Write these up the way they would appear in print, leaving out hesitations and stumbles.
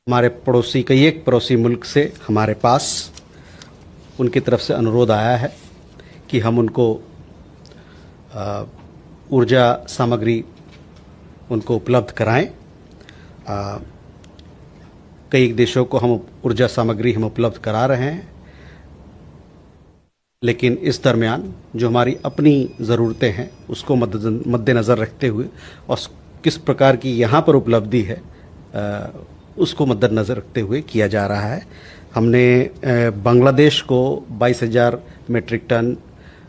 हमारे पड़ोसी कई एक पड़ोसी मुल्क से हमारे पास उनकी तरफ से अनुरोध आया है कि हम उनको ऊर्जा सामग्री उनको उपलब्ध कराएं। कई देशों को हम ऊर्जा सामग्री हम उपलब्ध करा रहे हैं, लेकिन इस दरमियान जो हमारी अपनी ज़रूरतें हैं उसको मद्देनज़र रखते हुए और किस प्रकार की यहाँ पर उपलब्धि है उसको मद्देनज़र रखते हुए किया जा रहा है। हमने बांग्लादेश को 22,000 metric ton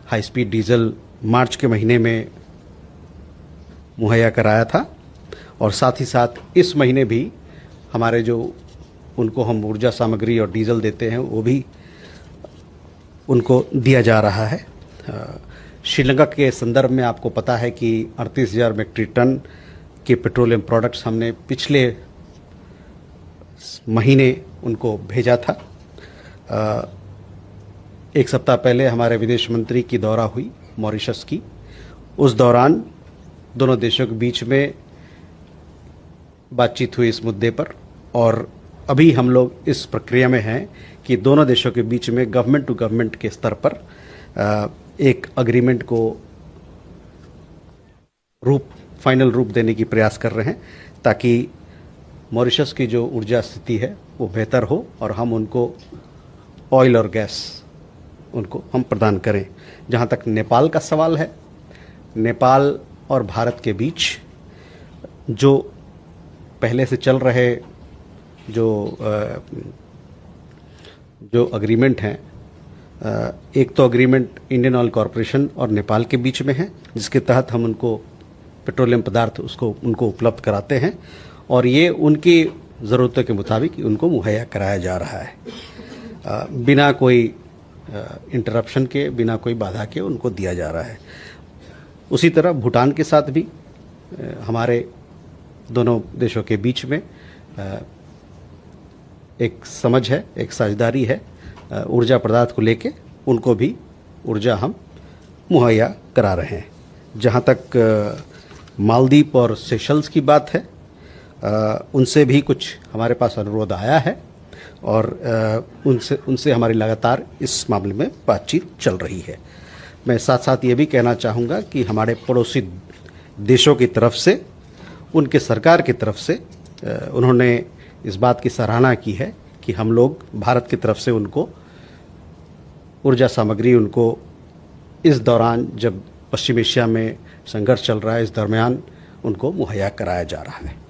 high speed diesel मार्च के महीने में मुहैया कराया था और साथ ही साथ इस महीने भी हमारे जो उनको हम ऊर्जा सामग्री और डीजल देते हैं वो भी उनको दिया जा रहा है। श्रीलंका के संदर्भ में आपको पता है कि 38,000 मीट्रिक टन के पेट्रोलियम प्रोडक्ट्स हमने पिछले महीने उनको भेजा था। एक सप्ताह पहले हमारे विदेश मंत्री की दौरा हुई मॉरिशस की। उस दौरान दोनों देशों के बीच में बातचीत हुई इस मुद्दे पर और अभी हम लोग इस प्रक्रिया में हैं कि दोनों देशों के बीच में गवर्नमेंट टू गवर्नमेंट के स्तर पर एक अग्रीमेंट को फाइनल रूप देने की प्रयास कर रहे हैं ताकि मॉरिशस की जो ऊर्जा स्थिति है वो बेहतर हो और हम उनको ऑयल और गैस उनको हम प्रदान करें। जहाँ तक नेपाल का सवाल है, नेपाल और भारत के बीच जो पहले से चल रहे जो अग्रीमेंट हैं, एक तो अग्रीमेंट इंडियन ऑयल कॉरपोरेशन और नेपाल के बीच में है जिसके तहत हम उनको पेट्रोलियम पदार्थ उनको उपलब्ध कराते हैं और ये उनकी ज़रूरतों के मुताबिक उनको मुहैया कराया जा रहा है। बिना कोई इंटरप्शन के, बिना कोई बाधा के उनको दिया जा रहा है। उसी तरह भूटान के साथ भी हमारे दोनों देशों के बीच में एक समझ है, एक साझेदारी है ऊर्जा पदार्थ को लेके, उनको भी ऊर्जा हम मुहैया करा रहे हैं। जहाँ तक मालदीव और सेशल्स की बात है, उनसे भी कुछ हमारे पास अनुरोध आया है और उनसे हमारी लगातार इस मामले में बातचीत चल रही है। मैं साथ साथ ये भी कहना चाहूँगा कि हमारे पड़ोसी देशों की तरफ से, उनके सरकार की तरफ से उन्होंने इस बात की सराहना की है कि हम लोग भारत की तरफ से उनको ऊर्जा सामग्री उनको इस दौरान जब पश्चिम एशिया में संघर्ष चल रहा है, इस दरमियान उनको मुहैया कराया जा रहा है।